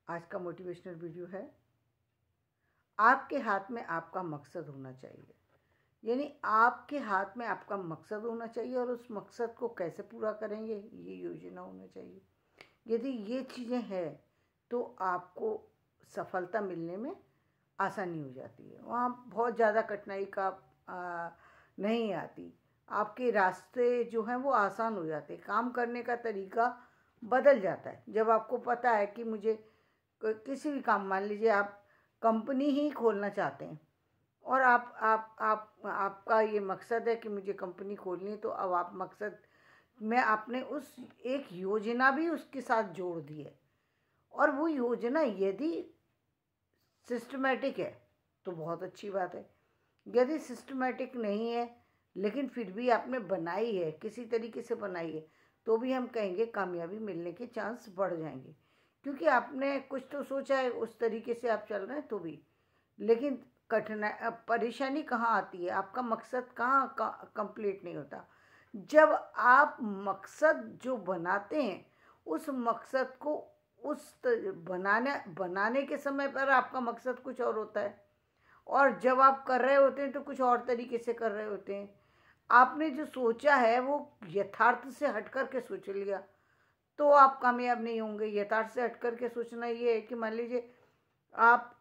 आज का motivational video है, आपके हाथ में आपका मकसद होना चाहिए। यानी आपके हाथ में आपका मकसद होना चाहिए और उस मकसद को कैसे पूरा करेंगे ये योजना होना चाहिए। यदि ये चीज़ें हैं तो आपको सफलता मिलने में आसानी हो जाती है। वहाँ बहुत ज़्यादा कठिनाई का नहीं आती। आपके रास्ते जो हैं वो आसान हो जाते हैं। काम करने का तरीका बदल जाता है जब आपको पता है कि मुझे किसी भी काम, मान लीजिए आप कंपनी ही खोलना चाहते हैं और आपका ये मकसद है कि मुझे कंपनी खोलनी है, तो अब आप मकसद में आपने उस एक योजना भी उसके साथ जोड़ दी है। और वो योजना यदि सिस्टमेटिक है तो बहुत अच्छी बात है। यदि सिस्टमेटिक नहीं है लेकिन फिर भी आपने बनाई है, किसी तरीके से बनाई है, तो भी हम कहेंगे कामयाबी मिलने के चांस बढ़ जाएंगे, क्योंकि आपने कुछ तो सोचा है, उस तरीके से आप चल रहे हैं तो भी। लेकिन कठिनाई, परेशानी कहाँ आती है, आपका मकसद कहाँ कंप्लीट नहीं होता। जब आप मकसद जो बनाते हैं उस मकसद को बनाने के समय पर आपका मकसद कुछ और होता है, और जब आप कर रहे होते हैं तो कुछ और तरीके से कर रहे होते हैं। आपने जो सोचा है वो यथार्थ से हट कर के सोच लिया तो आप कामयाब नहीं होंगे। यथार्थ से हट कर के सोचना ये है कि मान लीजिए आप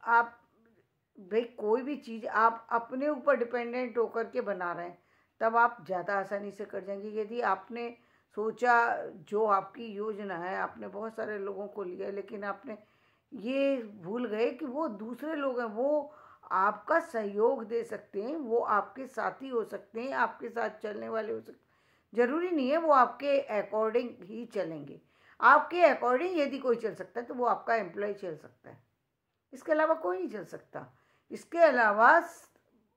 भाई कोई भी चीज़ आप अपने ऊपर डिपेंडेंट होकर के बना रहे हैं, तब आप ज़्यादा आसानी से कर जाएंगे। यदि आपने सोचा, जो आपकी योजना है, आपने बहुत सारे लोगों को लिया, लेकिन आपने ये भूल गए कि वो दूसरे लोग हैं, वो आपका सहयोग दे सकते हैं, वो आपके साथी हो सकते हैं, आपके साथ चलने वाले हो सकते हैं। ज़रूरी नहीं है वो आपके अकॉर्डिंग ही चलेंगे। आपके अकॉर्डिंग यदि कोई चल सकता है तो वो आपका एम्प्लॉय चल सकता है, इसके अलावा कोई नहीं चल सकता। इसके अलावा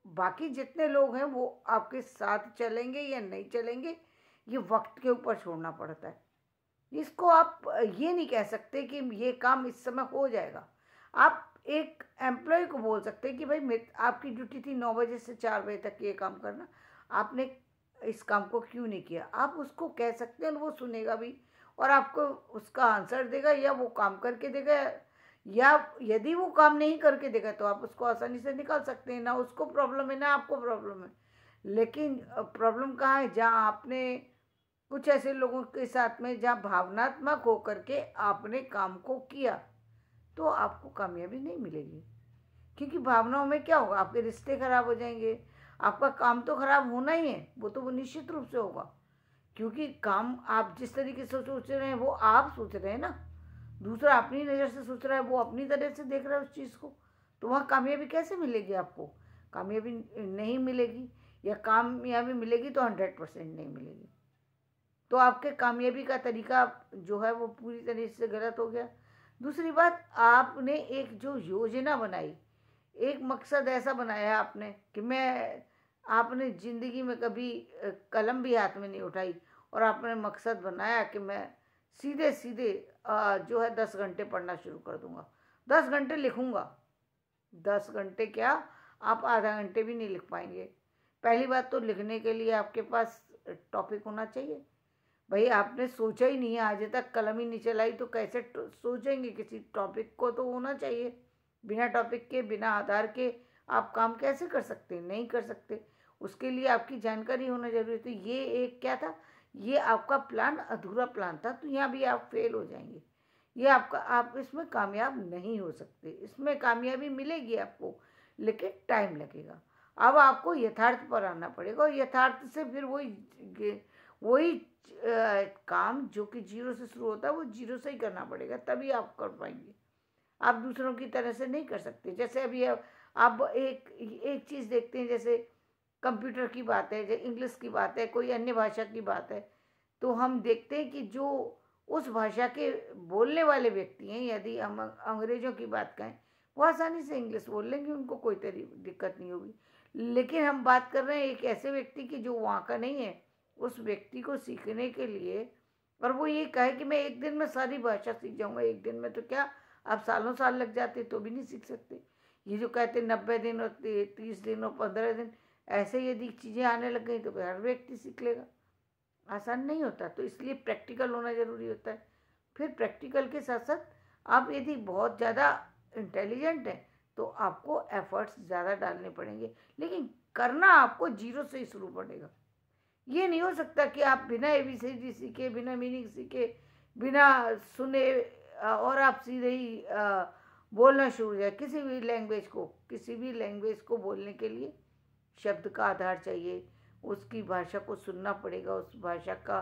बाकी जितने लोग हैं वो आपके साथ चलेंगे या नहीं चलेंगे, ये वक्त के ऊपर छोड़ना पड़ता है। इसको आप ये नहीं कह सकते कि ये काम इस समय हो जाएगा। आप एक एम्प्लॉय को बोल सकते हैं कि भाई आपकी ड्यूटी थी 9 बजे से 4 बजे तक ये काम करना, आपने इस काम को क्यों नहीं किया। आप उसको कह सकते हैं, वो सुनेगा भी और आपको उसका आंसर देगा, या वो काम करके देगा, या यदि वो काम नहीं करके देगा तो आप उसको आसानी से निकाल सकते हैं। ना उसको प्रॉब्लम है ना आपको प्रॉब्लम है। लेकिन प्रॉब्लम कहाँ है, जहाँ आपने कुछ ऐसे लोगों के साथ में जहाँ भावनात्मक होकर के आपने काम को किया, तो आपको कामयाबी नहीं मिलेगी। क्योंकि भावनाओं में क्या होगा, आपके रिश्ते खराब हो जाएंगे, आपका काम तो खराब होना ही है, वो निश्चित रूप से होगा। क्योंकि काम आप जिस तरीके से सोच रहे हैं वो आप सोच रहे हैं ना, दूसरा अपनी नज़र से सोच रहा है, वो अपनी तरह से देख रहा है उस चीज़ को, तो वहाँ कामयाबी कैसे मिलेगी आपको। कामयाबी नहीं मिलेगी, या कामयाबी मिलेगी तो 100% नहीं मिलेगी। तो आपके कामयाबी का तरीका जो है वो पूरी तरह से गलत हो गया। दूसरी बात, आपने एक जो योजना बनाई, एक मकसद ऐसा बनाया आपने कि आपने ज़िंदगी में कभी कलम भी हाथ में नहीं उठाई, और आपने मकसद बनाया कि मैं सीधे सीधे जो है 10 घंटे पढ़ना शुरू कर दूंगा, 10 घंटे लिखूंगा। 10 घंटे क्या, आप आधा घंटे भी नहीं लिख पाएंगे। पहली बात तो लिखने के लिए आपके पास टॉपिक होना चाहिए। भाई आपने सोचा ही नहीं है, आज तक कलम ही नहीं चलाई, तो कैसे सोचेंगे। किसी टॉपिक को तो होना चाहिए। बिना टॉपिक के, बिना आधार के आप काम कैसे कर सकते हैं, नहीं कर सकते। उसके लिए आपकी जानकारी होना जरूरी है। तो ये एक क्या था, ये आपका प्लान अधूरा प्लान था, तो यहाँ भी आप फेल हो जाएंगे। ये आप इसमें कामयाब नहीं हो सकते। इसमें कामयाबी मिलेगी आपको, लेकिन टाइम लगेगा। अब आपको यथार्थ पर आना पड़ेगा, और यथार्थ से फिर वही काम जो कि जीरो से शुरू होता है वो जीरो से ही करना पड़ेगा, तभी आप कर पाएंगे। आप दूसरों की तरह से नहीं कर सकते। जैसे अभी आप एक चीज़ देखते हैं, जैसे कंप्यूटर की बात है, जैसे इंग्लिश की बात है, कोई अन्य भाषा की बात है, तो हम देखते हैं कि जो उस भाषा के बोलने वाले व्यक्ति हैं, यदि हम अंग्रेज़ों की बात करें, वो आसानी से इंग्लिश बोल लेंगे, उनको कोई दिक्कत नहीं होगी। लेकिन हम बात कर रहे हैं एक ऐसे व्यक्ति की जो वहाँ का नहीं है, उस व्यक्ति को सीखने के लिए, और वो ये कहे कि मैं एक दिन में सारी भाषा सीख जाऊँगा। एक दिन में तो क्या, आप सालों साल लग जाते तो भी नहीं सीख सकते। ये जो कहते 90 दिन और 30 दिन और 15 दिन, ऐसे यदि चीज़ें आने लग गई तो हर व्यक्ति सीख लेगा। आसान नहीं होता, तो इसलिए प्रैक्टिकल होना ज़रूरी होता है। फिर प्रैक्टिकल के साथ साथ आप यदि बहुत ज़्यादा इंटेलिजेंट हैं तो आपको एफर्ट्स ज़्यादा डालने पड़ेंगे, लेकिन करना आपको जीरो से ही शुरू पड़ेगा। ये नहीं हो सकता कि आप बिना ABCD सीखे, बिना मीनिंग सीखे, बिना सुने और आप सीधे ही बोलना शुरू हो जाए। किसी भी लैंग्वेज को बोलने के लिए शब्द का आधार चाहिए, उसकी भाषा को सुनना पड़ेगा, उस भाषा का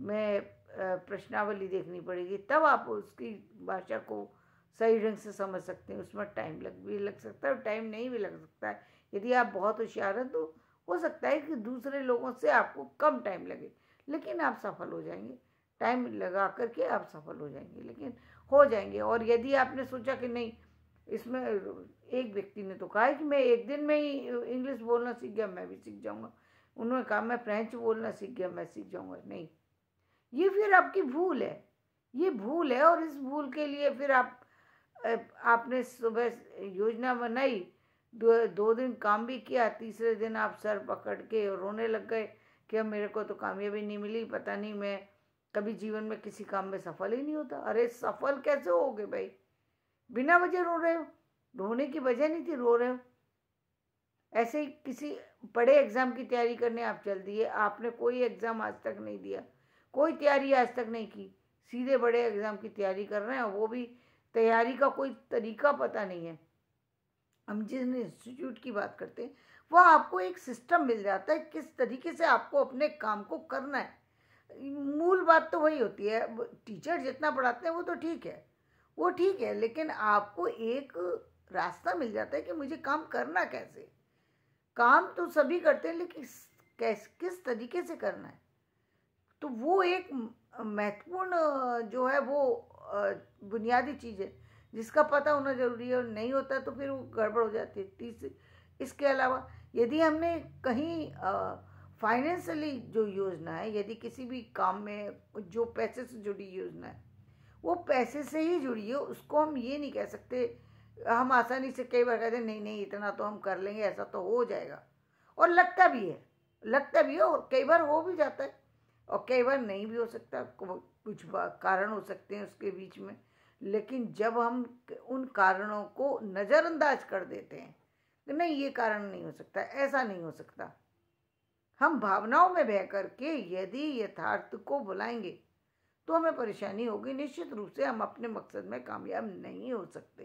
में प्रश्नावली देखनी पड़ेगी, तब आप उसकी भाषा को सही ढंग से समझ सकते हैं। उसमें टाइम भी लग सकता है और टाइम नहीं भी लग सकता है। यदि आप बहुत होशियार हैं तो हो सकता है कि दूसरे लोगों से आपको कम टाइम लगे, लेकिन आप सफल हो जाएंगे। टाइम लगा करके आप सफल हो जाएंगे, लेकिन हो जाएंगे। और यदि आपने सोचा कि नहीं, इसमें एक व्यक्ति ने तो कहा है कि मैं एक दिन में ही इंग्लिश बोलना सीख गया, मैं भी सीख जाऊंगा। उन्होंने कहा मैं फ्रेंच बोलना सीख गया, मैं सीख जाऊंगा। नहीं, ये फिर आपकी भूल है, ये भूल है। और इस भूल के लिए फिर आपने सुबह योजना बनाई, 2 दिन काम भी किया, तीसरे दिन आप सर पकड़ के रोने लग गए कि अब मेरे को तो कामयाबी नहीं मिली, पता नहीं मैं कभी जीवन में किसी काम में सफल ही नहीं होता। अरे सफल कैसे होगे भाई? बिना वजह रो रहे हो, रोने की वजह नहीं थी, रो रहे हो। ऐसे ही किसी बड़े एग्ज़ाम की तैयारी करने आप चल दिए, आपने कोई एग्ज़ाम आज तक नहीं दिया, कोई तैयारी आज तक नहीं की, सीधे बड़े एग्ज़ाम की तैयारी कर रहे हैं, वो भी तैयारी का कोई तरीका पता नहीं है। हम जिस इंस्टीट्यूट की बात करते हैं वो आपको एक सिस्टम मिल जाता है किस तरीके से आपको अपने काम को करना है। मूल बात तो वही होती है, टीचर जितना पढ़ाते हैं वो तो ठीक है, वो ठीक है, लेकिन आपको एक रास्ता मिल जाता है कि मुझे काम करना कैसे। काम तो सभी करते हैं, लेकिन किस तरीके से करना है, तो वो एक महत्वपूर्ण जो है वो बुनियादी चीज़ है जिसका पता होना जरूरी है। और नहीं होता तो फिर वो गड़बड़ हो जाती है। तीसरी, इसके अलावा यदि हमने कहीं फाइनेंशियली जो योजना है, यदि किसी भी काम में जो पैसे से जुड़ी योजना है वो पैसे से ही जुड़ी है, उसको हम ये नहीं कह सकते। हम आसानी से कई बार कहते हैं नहीं नहीं इतना तो हम कर लेंगे, ऐसा तो हो जाएगा, और लगता भी है, और कई बार हो भी जाता है और कई बार नहीं भी हो सकता। कुछ कारण हो सकते हैं उसके बीच में, लेकिन जब हम उन कारणों को नज़रअंदाज कर देते हैं कि नहीं ये कारण नहीं हो सकता, ऐसा नहीं हो सकता, हम भावनाओं में बह करके यदि यथार्थ को बुलाएंगे तो हमें परेशानी होगी। निश्चित रूप से हम अपने मकसद में कामयाब नहीं हो सकते।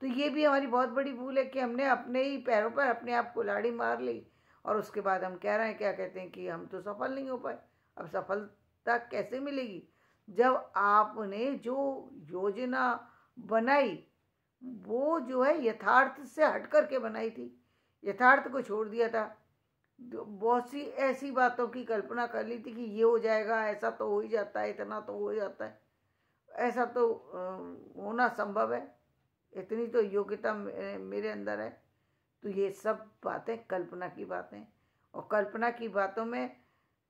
तो ये भी हमारी बहुत बड़ी भूल है कि हमने अपने ही पैरों पर अपने आप को लाड़ी मार ली और उसके बाद हम कह रहे हैं, क्या कहते हैं कि हम तो सफल नहीं हो पाए। अब सफलता कैसे मिलेगी जब आपने जो योजना बनाई वो जो है यथार्थ से हट करके बनाई थी, यथार्थ को छोड़ दिया था। बहुत सी ऐसी बातों की कल्पना कर ली थी कि ये हो जाएगा, ऐसा तो हो ही जाता है, इतना तो हो जाता है, ऐसा तो होना संभव है, इतनी तो योग्यता मेरे अंदर है। तो ये सब बातें कल्पना की बातें, और कल्पना की बातों में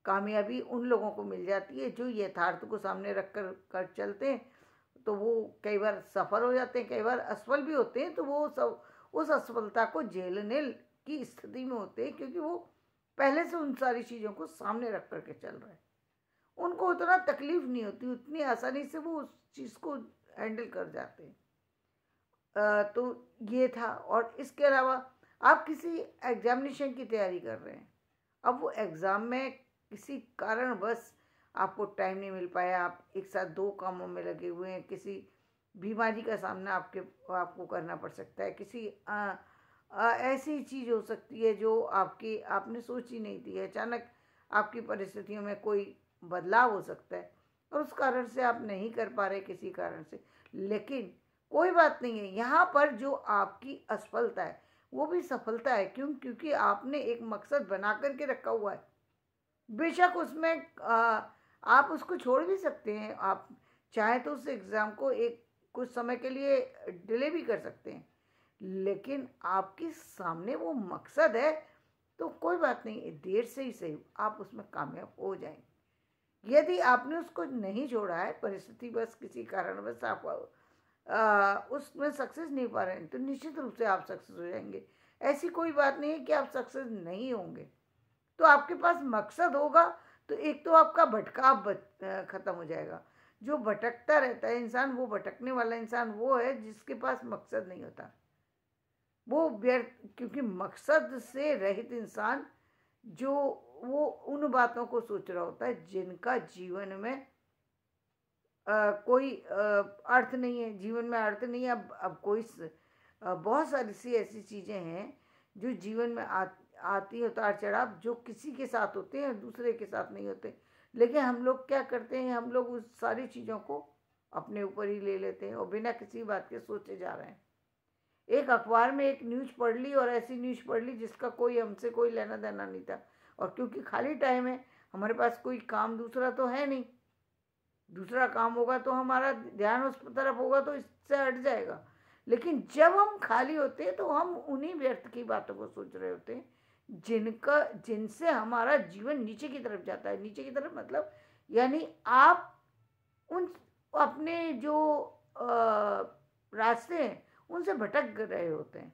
कामयाबी उन लोगों को मिल जाती है जो यथार्थ को सामने रख कर चलते हैं। तो वो कई बार सफल हो जाते हैं, कई बार असफल भी होते हैं। तो वो सब उस असफलता को झेलने की स्थिति में होते हैं क्योंकि वो पहले से उन सारी चीज़ों को सामने रख करके चल रहे हैं। उनको उतना तकलीफ नहीं होती, उतनी आसानी से वो उस चीज़ को हैंडल कर जाते हैं। तो ये था। और इसके अलावा आप किसी एग्जामिनेशन की तैयारी कर रहे हैं, अब वो एग्ज़ाम में किसी कारणवश आपको टाइम नहीं मिल पाया, आप एक साथ 2 कामों में लगे हुए हैं, किसी बीमारी का सामना आपको करना पड़ सकता है, किसी ऐसी चीज़ हो सकती है जो आपने सोची नहीं थी, अचानक आपकी परिस्थितियों में कोई बदलाव हो सकता है और उस कारण से आप नहीं कर पा रहे किसी कारण से। लेकिन कोई बात नहीं है, यहाँ पर जो आपकी असफलता है वो भी सफलता है। क्योंकि आपने एक मकसद बना करके रखा हुआ है। बेशक उसमें आप उसको छोड़ भी सकते हैं, आप चाहे तो उस एग्ज़ाम को कुछ समय के लिए डिले भी कर सकते हैं, लेकिन आपके सामने वो मकसद है तो कोई बात नहीं, देर से ही सही आप उसमें कामयाब हो जाएंगे। यदि आपने उसको नहीं छोड़ा है, परिस्थिति बस किसी कारणवश आप उसमें सक्सेस नहीं पा रहे हैं, तो निश्चित रूप से आप सक्सेस हो जाएंगे। ऐसी कोई बात नहीं है कि आप सक्सेस नहीं होंगे। तो आपके पास मकसद होगा तो एक तो आपका भटकाव खत्म हो जाएगा। जो भटकता रहता है इंसान, वो भटकने वाला इंसान वो है जिसके पास मकसद नहीं होता। वो व्यर्थ, क्योंकि मकसद से रहित इंसान जो वो उन बातों को सोच रहा होता है जिनका जीवन में कोई अर्थ नहीं है, जीवन में अर्थ नहीं है। अब कोई बहुत सारी सी ऐसी चीज़ें हैं जो जीवन में आती है, उतार चढ़ाव, जो किसी के साथ होते हैं दूसरे के साथ नहीं होते। लेकिन हम लोग क्या करते हैं, हम लोग उस सारी चीज़ों को अपने ऊपर ही ले लेते हैं और बिना किसी बात के सोचे जा रहे हैं। एक अखबार में एक न्यूज़ पढ़ ली और ऐसी न्यूज़ पढ़ ली जिसका कोई हमसे कोई लेना देना नहीं था, और क्योंकि खाली टाइम है, हमारे पास कोई काम दूसरा तो है नहीं, दूसरा काम होगा तो हमारा ध्यान उस तरफ होगा तो इससे हट जाएगा। लेकिन जब हम खाली होते हैं तो हम उन्हीं व्यर्थ की बातों को सोच रहे होते हैं जिनसे हमारा जीवन नीचे की तरफ जाता है। नीचे की तरफ मतलब यानी आप उन अपने जो रास्ते हैं उनसे भटक रहे होते हैं।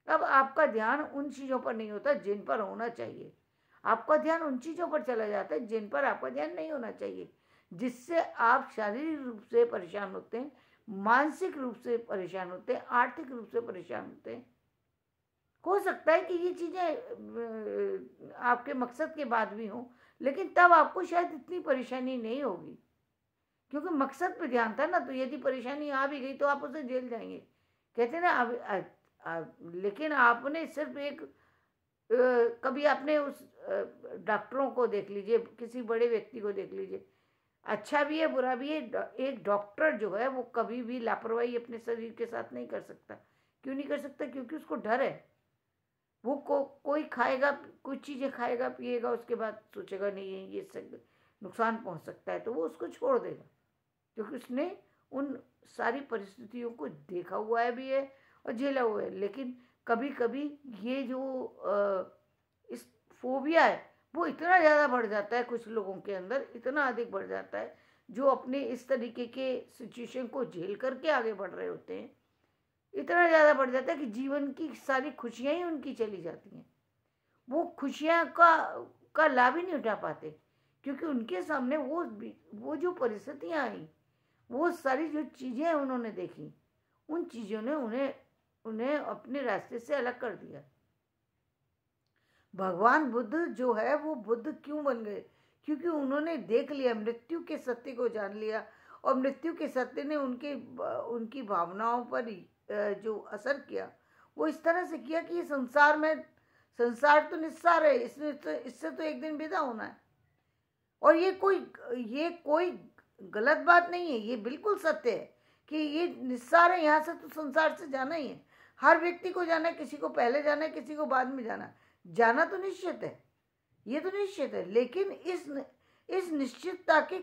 अब आपका ध्यान उन चीज़ों पर नहीं होता जिन पर होना चाहिए, आपका ध्यान उन चीज़ों पर चला जाता है जिन पर आपका ध्यान नहीं होना चाहिए, जिससे आप शारीरिक रूप से परेशान होते हैं, मानसिक रूप से परेशान होते हैं, आर्थिक रूप से परेशान होते हैं। हो सकता है कि ये चीज़ें आपके मकसद के बाद भी हों, लेकिन तब आपको शायद इतनी परेशानी नहीं होगी, क्योंकि मकसद पे ध्यान था ना। तो यदि परेशानी आ भी गई तो आप उसे झेल जाएंगे। कहते हैं ना, लेकिन आपने सिर्फ एक कभी आपने उस डॉक्टरों को देख लीजिए, किसी बड़े व्यक्ति को देख लीजिए, अच्छा भी है बुरा भी है, एक डॉक्टर जो है वो कभी भी लापरवाही अपने शरीर के साथ नहीं कर सकता। क्यों नहीं कर सकता? क्योंकि उसको डर है। वो कोई खाएगा, कुछ चीज़ें खाएगा पिएगा, उसके बाद सोचेगा नहीं ये सब नुकसान पहुंच सकता है, तो वो उसको छोड़ देगा, क्योंकि उसने उन सारी परिस्थितियों को देखा हुआ है भी है और झेला हुआ है। लेकिन कभी कभी ये जो इस फोबिया है वो इतना ज़्यादा बढ़ जाता है कुछ लोगों के अंदर, इतना अधिक बढ़ जाता है, जो अपने इस तरीके के सिचुएशन को झेल करके आगे बढ़ रहे होते हैं, इतना ज़्यादा बढ़ जाता है कि जीवन की सारी खुशियाँ ही उनकी चली जाती हैं। वो खुशियाँ का लाभ ही नहीं उठा पाते, क्योंकि उनके सामने वो जो परिस्थितियाँ आई, वो सारी जो चीज़ें उन्होंने देखी, उन चीज़ों ने उन्हें अपने रास्ते से अलग कर दिया। भगवान बुद्ध जो है वो बुद्ध क्यों बन गए? क्योंकि उन्होंने देख लिया, मृत्यु के सत्य को जान लिया, और मृत्यु के सत्य ने उनकी भावनाओं पर जो असर किया वो इस तरह से किया कि ये संसार तो निस्सार है, इससे तो एक दिन विदा होना है। और ये कोई गलत बात नहीं है, ये बिल्कुल सत्य है कि ये निस्सार है, यहाँ से तो संसार से जाना ही है। हर व्यक्ति को जाना है, किसी को पहले जाना है, किसी को बाद में जाना तो निश्चित है, ये तो निश्चित है। लेकिन इस निश्चितता के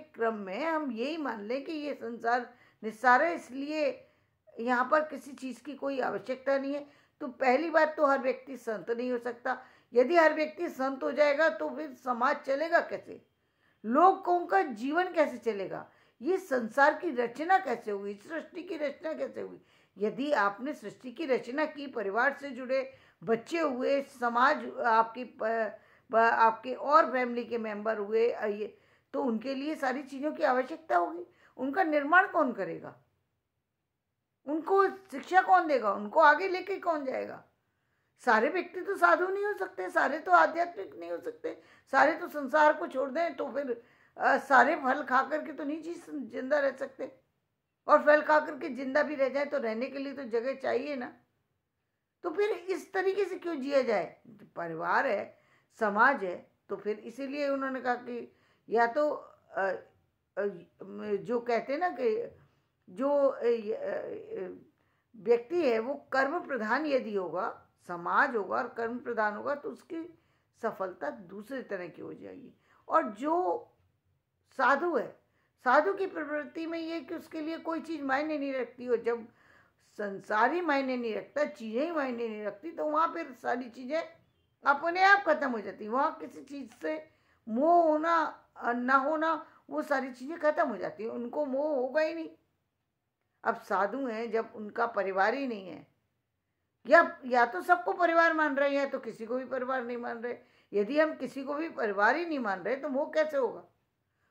क्रम में हम यही मान लें कि ये संसार निस्सार है, इसलिए यहाँ पर किसी चीज़ की कोई आवश्यकता नहीं है। तो पहली बात तो हर व्यक्ति संत नहीं हो सकता। यदि हर व्यक्ति संत हो जाएगा तो फिर समाज चलेगा कैसे? लोगों का जीवन कैसे चलेगा? ये संसार की रचना कैसे हुई? सृष्टि की रचना कैसे हुई? यदि आपने सृष्टि की रचना की, परिवार से जुड़े बच्चे हुए, समाज आपके और फैमिली के मेंबर हुए, तो उनके लिए सारी चीज़ों की आवश्यकता होगी। उनका निर्माण कौन करेगा? उनको शिक्षा कौन देगा? उनको आगे लेके कौन जाएगा? सारे व्यक्ति तो साधु नहीं हो सकते, सारे तो आध्यात्मिक नहीं हो सकते, सारे तो संसार को छोड़ दें तो फिर सारे फल खा करके तो नहीं जिंदा रह सकते। और फल खा करके जिंदा भी रह जाए तो रहने के लिए तो जगह चाहिए ना। तो फिर इस तरीके से क्यों जिया जाए? परिवार है, समाज है, तो फिर इसीलिए उन्होंने कहा कि या तो जो कहते हैं ना कि जो व्यक्ति है वो कर्म प्रधान यदि होगा, समाज होगा और कर्म प्रधान होगा, तो उसकी सफलता दूसरे तरह की हो जाएगी। और जो साधु है, साधु की प्रवृत्ति में ये कि उसके लिए कोई चीज़ मायने नहीं रखती हो। जब संसार ही मायने नहीं रखता, चीज़ें ही मायने नहीं रखती, तो वहाँ फिर सारी चीज़ें अपने आप खत्म हो जाती। वहाँ किसी चीज़ से मोह होना ना होना, वो सारी चीज़ें खत्म हो जाती हैं, उनको मोह होगा ही नहीं। अब साधु हैं जब उनका परिवार ही नहीं है, या तो सबको परिवार मान रहे हैं तो किसी को भी परिवार नहीं मान रहे। यदि हम किसी को भी परिवार ही नहीं मान रहे तो मोह कैसे होगा?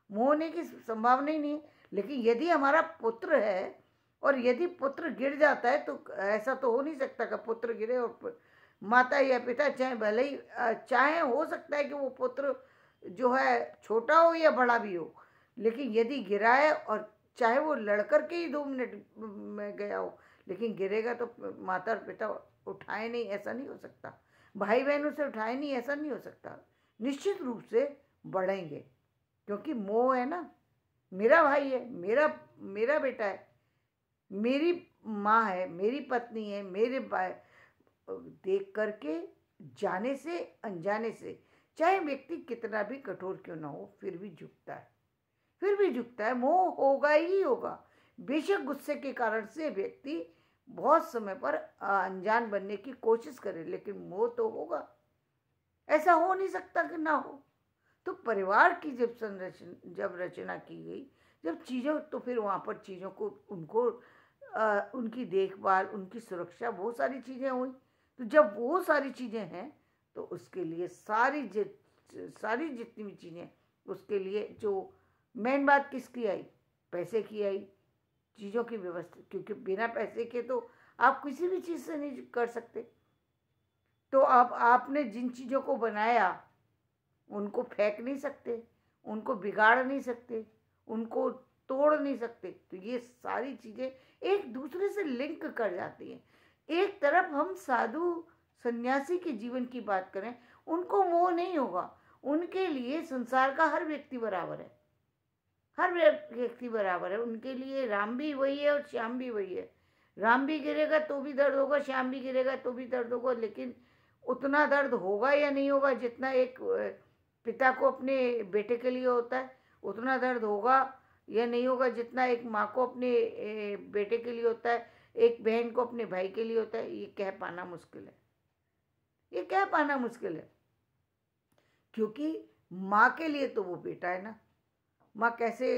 मोह होने की संभावना ही नहीं है। लेकिन यदि हमारा पुत्र है और यदि पुत्र गिर जाता है तो ऐसा तो हो नहीं सकता कि पुत्र गिरे और माता या पिता चाहे भले ही चाहे, हो सकता है कि वो पुत्र जो है छोटा हो या बड़ा भी हो, लेकिन यदि गिरा है और चाहे वो लड़कर के ही 2 मिनट में गया हो, लेकिन गिरेगा तो माता और पिता उठाए नहीं, ऐसा नहीं हो सकता। भाई बहनों से उठाए नहीं, ऐसा नहीं हो सकता। निश्चित रूप से बढ़ेंगे, क्योंकि मोह है ना। मेरा भाई है, मेरा बेटा है, मेरी माँ है, मेरी पत्नी है, मेरे देख करके जाने से अनजाने से, चाहे व्यक्ति कितना भी कठोर क्यों ना हो, फिर भी झुकता है, फिर भी झुकता है। मोह होगा ही होगा। बेशक गुस्से के कारण से व्यक्ति बहुत समय पर अनजान बनने की कोशिश करे, लेकिन मोह तो होगा। ऐसा हो नहीं सकता कि ना हो। तो परिवार की जब रचना की गई, जब चीज़ों, तो फिर वहाँ पर चीज़ों को उनकी देखभाल, उनकी सुरक्षा, वो सारी चीज़ें हुई। तो जब वो सारी चीज़ें हैं तो उसके लिए सारी जितनी भी चीज़ें, उसके लिए जो मेन बात किसकी आई? पैसे की आई, चीज़ों की व्यवस्था, क्योंकि बिना पैसे के तो आप किसी भी चीज़ से नहीं कर सकते। तो अब आपने जिन चीज़ों को बनाया उनको फेंक नहीं सकते, उनको बिगाड़ नहीं सकते, उनको तोड़ नहीं सकते। तो ये सारी चीज़ें एक दूसरे से लिंक कर जाती हैं। एक तरफ हम साधु सन्यासी के जीवन की बात करें, उनको मोह नहीं होगा, उनके लिए संसार का हर व्यक्ति बराबर है, हर व्यक्ति बराबर है। उनके लिए राम भी वही है और श्याम भी वही है। राम भी गिरेगा तो भी दर्द होगा, श्याम भी गिरेगा तो भी दर्द होगा, लेकिन उतना दर्द होगा या नहीं होगा जितना एक पिता को अपने बेटे के लिए होता है, उतना दर्द होगा या नहीं होगा जितना एक माँ को अपने बेटे के लिए होता है, एक बहन को अपने भाई के लिए होता है। ये कह पाना मुश्किल है, ये कह पाना मुश्किल है, क्योंकि माँ के लिए तो वो बेटा है ना। माँ कैसे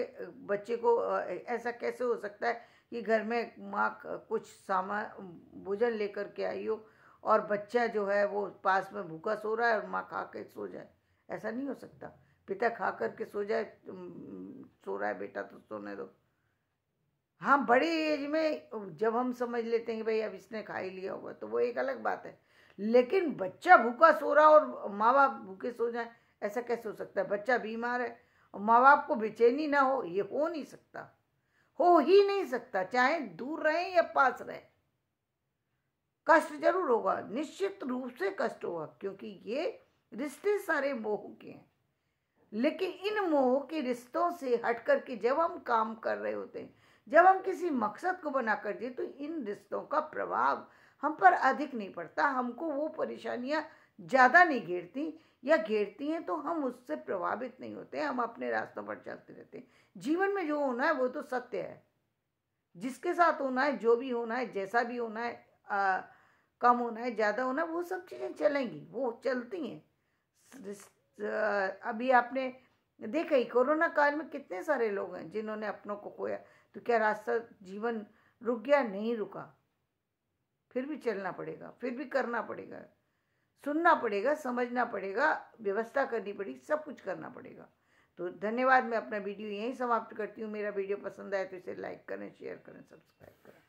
बच्चे को, ऐसा कैसे हो सकता है कि घर में माँ कुछ सामान भोजन लेकर के आई हो और बच्चा जो है वो पास में भूखा सो रहा है और माँ खा के सो जाए? ऐसा नहीं हो सकता। पिता खा करके सो जाए, सो रहा है बेटा तो सोने दो। हाँ, बड़ी एज में जब हम समझ लेते हैं कि भाई अब इसने खा ही लिया होगा, तो वो एक अलग बात है। लेकिन बच्चा भूखा सो रहा और माँ बाप भूखे सो जाए, ऐसा कैसे हो सकता है? बच्चा बीमार है और माँ बाप को बेचैनी ना हो, ये हो नहीं सकता, हो ही नहीं सकता। चाहे दूर रहे या पास रहे, कष्ट जरूर होगा, निश्चित रूप से कष्ट होगा, क्योंकि ये रिश्ते सारे मोह के हैं। लेकिन इन मोह के रिश्तों से हट करके जब हम काम कर रहे होते हैं, जब हम किसी मकसद को बना कर दिए, तो इन रिश्तों का प्रभाव हम पर अधिक नहीं पड़ता। हमको वो परेशानियां ज़्यादा नहीं घेरती, या घेरती हैं तो हम उससे प्रभावित नहीं होते, हम अपने रास्तों पर चलते रहते हैं। जीवन में जो होना है वो तो सत्य है, जिसके साथ होना है, जो भी होना है, जैसा भी होना है, कम होना है, ज़्यादा होना है, वो सब चीज़ें चलेंगी, वो चलती हैं। अभी आपने देखा ही, कोरोना काल में कितने सारे लोग हैं जिन्होंने अपनों को खोया। तो क्या रास्ता जीवन रुक गया? नहीं रुका, फिर भी चलना पड़ेगा, फिर भी करना पड़ेगा, सुनना पड़ेगा, समझना पड़ेगा, व्यवस्था करनी पड़ेगी, सब कुछ करना पड़ेगा। तो धन्यवाद। मैं अपना वीडियो यहीं समाप्त करती हूँ। मेरा वीडियो पसंद आए तो इसे लाइक करें, शेयर करें, सब्सक्राइब करें।